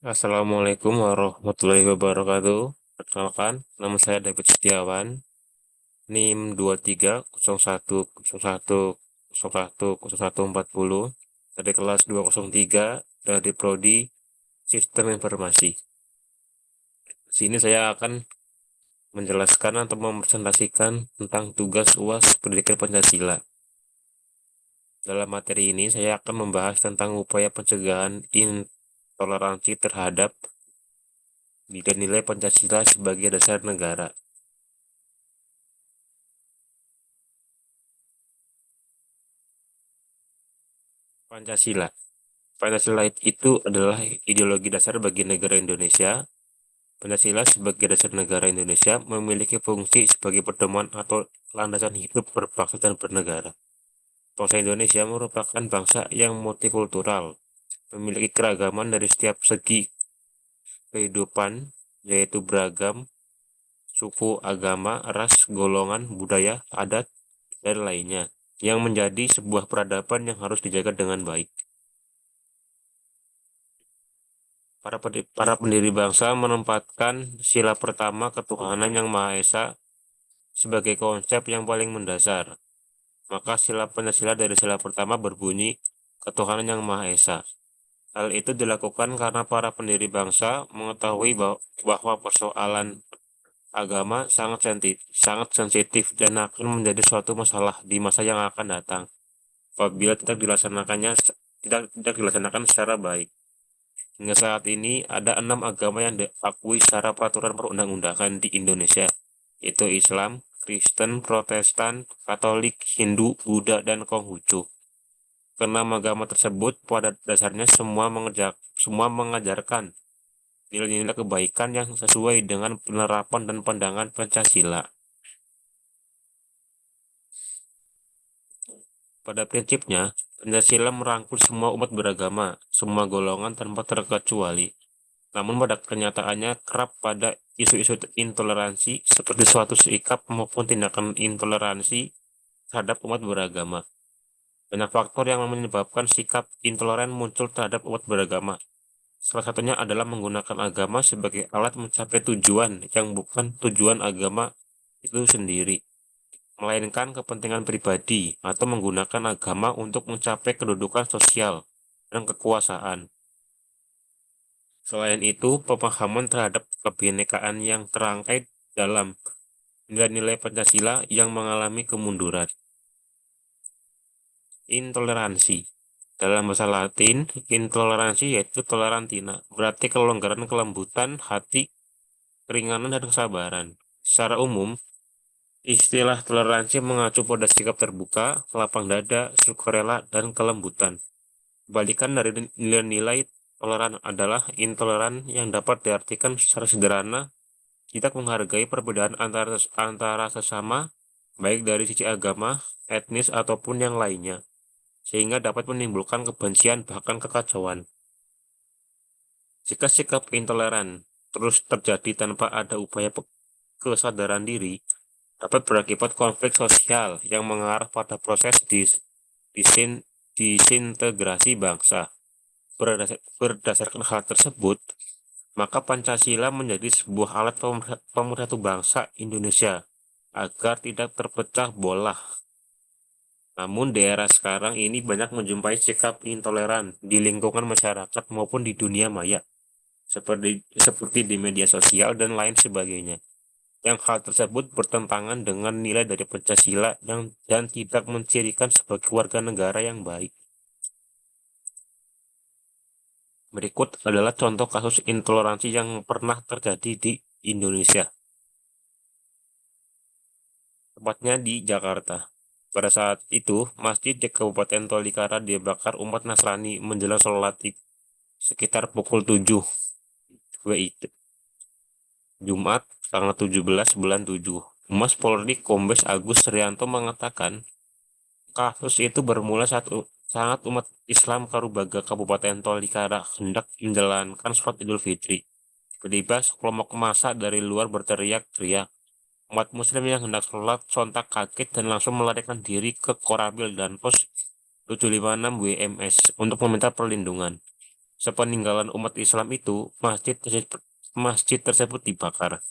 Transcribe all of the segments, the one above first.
Assalamualaikum warahmatullahi wabarakatuh. Perkenalkan, nama saya David Setiawan, NIM 230101010140 dari kelas 203 dari Prodi Sistem Informasi. Di sini saya akan menjelaskan atau mempresentasikan tentang tugas UAS Pendidikan Pancasila. Dalam materi ini, saya akan membahas tentang upaya pencegahan intoleransi terhadap nilai-nilai Pancasila sebagai dasar negara. Pancasila. Pancasila itu adalah ideologi dasar bagi negara Indonesia. Pancasila sebagai dasar negara Indonesia memiliki fungsi sebagai pedoman atau landasan hidup berbangsa dan bernegara. Bangsa Indonesia merupakan bangsa yang multikultural, memiliki keragaman dari setiap segi kehidupan, yaitu beragam, suku, agama, ras, golongan, budaya, adat, dan lainnya, yang menjadi sebuah peradaban yang harus dijaga dengan baik. Para pendiri bangsa menempatkan sila pertama ketuhanan yang Maha Esa sebagai konsep yang paling mendasar. Maka sila Pancasila dari sila pertama berbunyi ketuhanan yang Maha Esa. Hal itu dilakukan karena para pendiri bangsa mengetahui bahwa persoalan agama sangat sensitif dan akan menjadi suatu masalah di masa yang akan datang apabila tidak dilaksanakan secara baik. Hingga saat ini ada 6 agama yang diakui secara peraturan perundang-undangan di Indonesia, yaitu Islam, Kristen, Protestan, Katolik, Hindu, Buddha, dan Konghucu. Keenam agama tersebut pada dasarnya semua mengajarkan nilai-nilai kebaikan yang sesuai dengan penerapan dan pandangan Pancasila. Pada prinsipnya, Pancasila merangkul semua umat beragama, semua golongan tanpa terkecuali. Namun pada kenyataannya kerap pada isu-isu intoleransi seperti suatu sikap maupun tindakan intoleransi terhadap umat beragama. Banyak faktor yang menyebabkan sikap intoleran muncul terhadap umat beragama. Salah satunya adalah menggunakan agama sebagai alat mencapai tujuan yang bukan tujuan agama itu sendiri, melainkan kepentingan pribadi atau menggunakan agama untuk mencapai kedudukan sosial dan kekuasaan. Selain itu, pemahaman terhadap kebinekaan yang terangkai dalam nilai-nilai Pancasila yang mengalami kemunduran. Intoleransi. Dalam bahasa Latin, intoleransi yaitu tolerantina, berarti kelonggaran, kelembutan hati, keringanan, dan kesabaran. Secara umum, istilah toleransi mengacu pada sikap terbuka, lapang dada, sukarela, dan kelembutan. Kebalikan dari nilai-nilai toleran adalah intoleran yang dapat diartikan secara sederhana tidak menghargai perbedaan antara sesama, baik dari sisi agama, etnis, ataupun yang lainnya, sehingga dapat menimbulkan kebencian bahkan kekacauan. Jika sikap intoleran terus terjadi tanpa ada upaya kesadaran diri, dapat berakibat konflik sosial yang mengarah pada proses disintegrasi bangsa. Berdasarkan hal tersebut, maka Pancasila menjadi sebuah alat pemersatu bangsa Indonesia agar tidak terpecah belah. Namun di era sekarang ini banyak menjumpai sikap intoleran di lingkungan masyarakat maupun di dunia maya, seperti di media sosial dan lain sebagainya. Yang hal tersebut bertentangan dengan nilai dari Pancasila dan tidak mencirikan sebagai warga negara yang baik. Berikut adalah contoh kasus intoleransi yang pernah terjadi di Indonesia, tepatnya di Jakarta. Pada saat itu, masjid di Kabupaten Tolikara dibakar umat Nasrani menjelang sholat sekitar pukul 7 WIB, Jumat, tanggal 17 bulan 7. Humas Polri Kombes Agus Rianto mengatakan, kasus itu bermula saat sangat umat Islam Karubaga Kabupaten Tolikara hendak menjalankan sholat Idul Fitri. Tiba-tiba sekelompok massa dari luar berteriak-teriak. Umat muslim yang hendak sholat sontak kaget dan langsung melarikan diri ke Koramil dan pos 756 WMS untuk meminta perlindungan. Sepeninggalan umat Islam itu, masjid tersebut dibakar.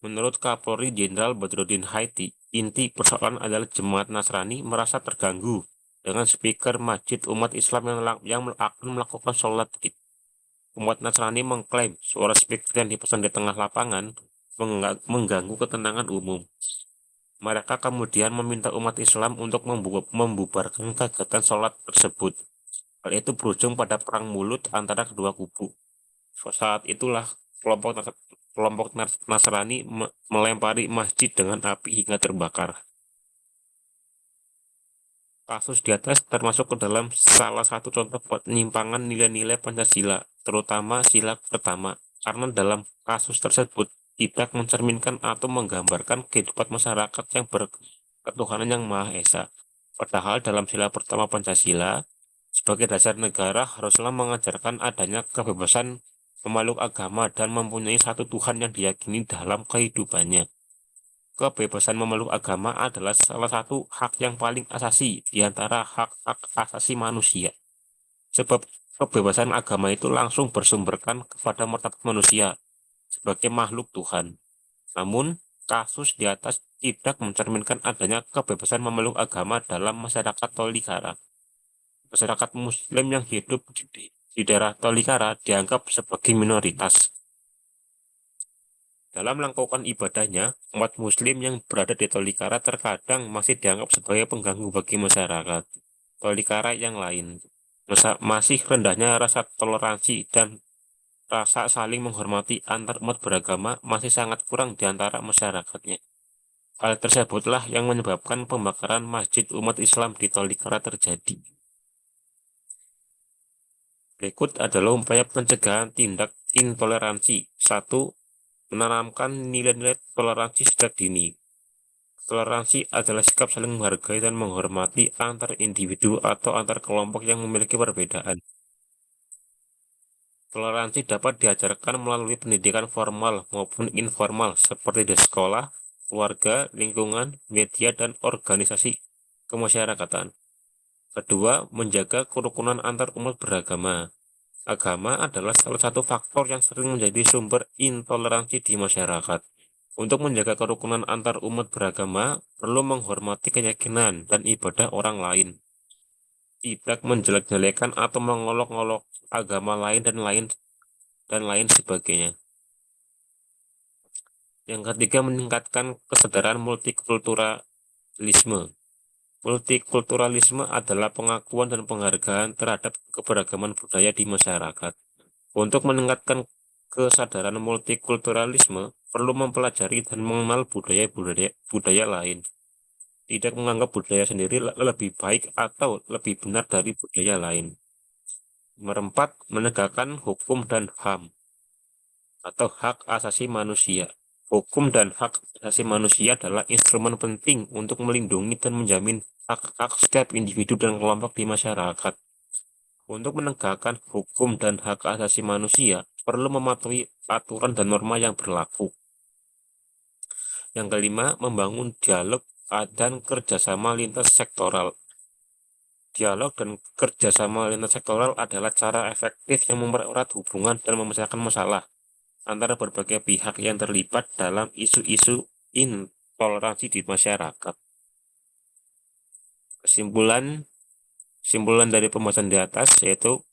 Menurut Kapolri Jenderal Badrodin Haiti, inti persoalan adalah jemaat Nasrani merasa terganggu dengan speaker masjid umat Islam yang akan melakukan sholat Id. Umat Nasrani mengklaim suara speaker yang dipasang di tengah lapangan mengganggu ketenangan umum. Mereka kemudian meminta umat Islam untuk membubarkan kegiatan sholat tersebut. Hal itu berujung pada perang mulut antara kedua kubu. Saat itulah kelompok Nasrani melempari masjid dengan api hingga terbakar. Kasus di atas termasuk ke dalam salah satu contoh penyimpangan nilai-nilai Pancasila, terutama sila pertama, karena dalam kasus tersebut tidak mencerminkan atau menggambarkan kehidupan masyarakat yang berketuhanan yang Maha Esa. Padahal dalam sila pertama Pancasila, sebagai dasar negara haruslah mengajarkan adanya kebebasan memeluk agama dan mempunyai satu Tuhan yang diyakini dalam kehidupannya. Kebebasan memeluk agama adalah salah satu hak yang paling asasi di antara hak-hak asasi manusia. Sebab kebebasan agama itu langsung bersumberkan kepada martabat manusia sebagai makhluk Tuhan. Namun, kasus di atas tidak mencerminkan adanya kebebasan memeluk agama dalam masyarakat Tolikara. Masyarakat Muslim yang hidup di daerah Tolikara dianggap sebagai minoritas. Dalam melakukan ibadahnya, umat Muslim yang berada di Tolikara terkadang masih dianggap sebagai pengganggu bagi masyarakat Tolikara yang lain. Masih rendahnya rasa toleransi dan rasa saling menghormati antar umat beragama masih sangat kurang di antara masyarakatnya. Hal tersebutlah yang menyebabkan pembakaran masjid umat Islam di Tolikara terjadi. Berikut adalah upaya pencegahan tindak intoleransi. 1. Menanamkan nilai-nilai toleransi sejak dini. Toleransi adalah sikap saling menghargai dan menghormati antar individu atau antar kelompok yang memiliki perbedaan. Toleransi dapat diajarkan melalui pendidikan formal maupun informal seperti di sekolah, keluarga, lingkungan, media, dan organisasi kemasyarakatan. Kedua, menjaga kerukunan antar umat beragama. Agama adalah salah satu faktor yang sering menjadi sumber intoleransi di masyarakat. Untuk menjaga kerukunan antar umat beragama, perlu menghormati keyakinan dan ibadah orang lain. Tidak menjelek-jelekan atau mengolok-olok agama lain dan lain sebagainya. Yang ketiga, meningkatkan kesadaran multikulturalisme. Multikulturalisme adalah pengakuan dan penghargaan terhadap keberagaman budaya di masyarakat. Untuk meningkatkan kesadaran multikulturalisme, perlu mempelajari dan mengenal budaya lain. Tidak menganggap budaya sendiri lebih baik atau lebih benar dari budaya lain. Merempat, menegakkan hukum dan HAM atau hak asasi manusia. Hukum dan hak asasi manusia adalah instrumen penting untuk melindungi dan menjamin hak-hak setiap individu dan kelompok di masyarakat. Untuk menegakkan hukum dan hak asasi manusia, perlu mematuhi aturan dan norma yang berlaku. Yang kelima, membangun dialog dan kerjasama lintas sektoral. Dialog dan kerjasama lintas sektoral adalah cara efektif yang mempererat hubungan dan memecahkan masalah antara berbagai pihak yang terlibat dalam isu-isu intoleransi di masyarakat. Kesimpulan dari pembahasan di atas yaitu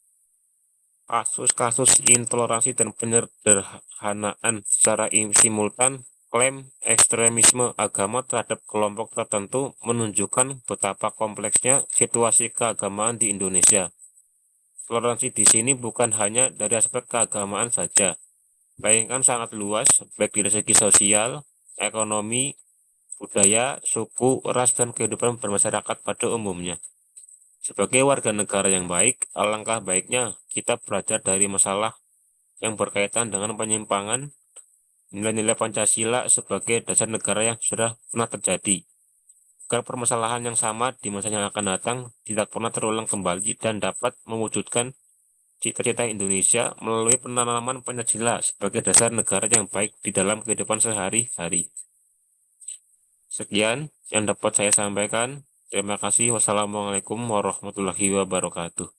kasus-kasus intoleransi dan penyederhanaan secara simultan klaim ekstremisme agama terhadap kelompok tertentu menunjukkan betapa kompleksnya situasi keagamaan di Indonesia. Toleransi di sini bukan hanya dari aspek keagamaan saja, melainkan sangat luas baik dari segi sosial, ekonomi, budaya, suku, ras, dan kehidupan bermasyarakat pada umumnya. Sebagai warga negara yang baik, alangkah baiknya kita belajar dari masalah yang berkaitan dengan penyimpangan nilai-nilai Pancasila sebagai dasar negara yang sudah pernah terjadi, agar permasalahan yang sama di masa yang akan datang tidak pernah terulang kembali dan dapat mewujudkan cita-cita Indonesia melalui penanaman Pancasila sebagai dasar negara yang baik di dalam kehidupan sehari-hari. Sekian yang dapat saya sampaikan. Terima kasih. Wassalamualaikum warahmatullahi wabarakatuh.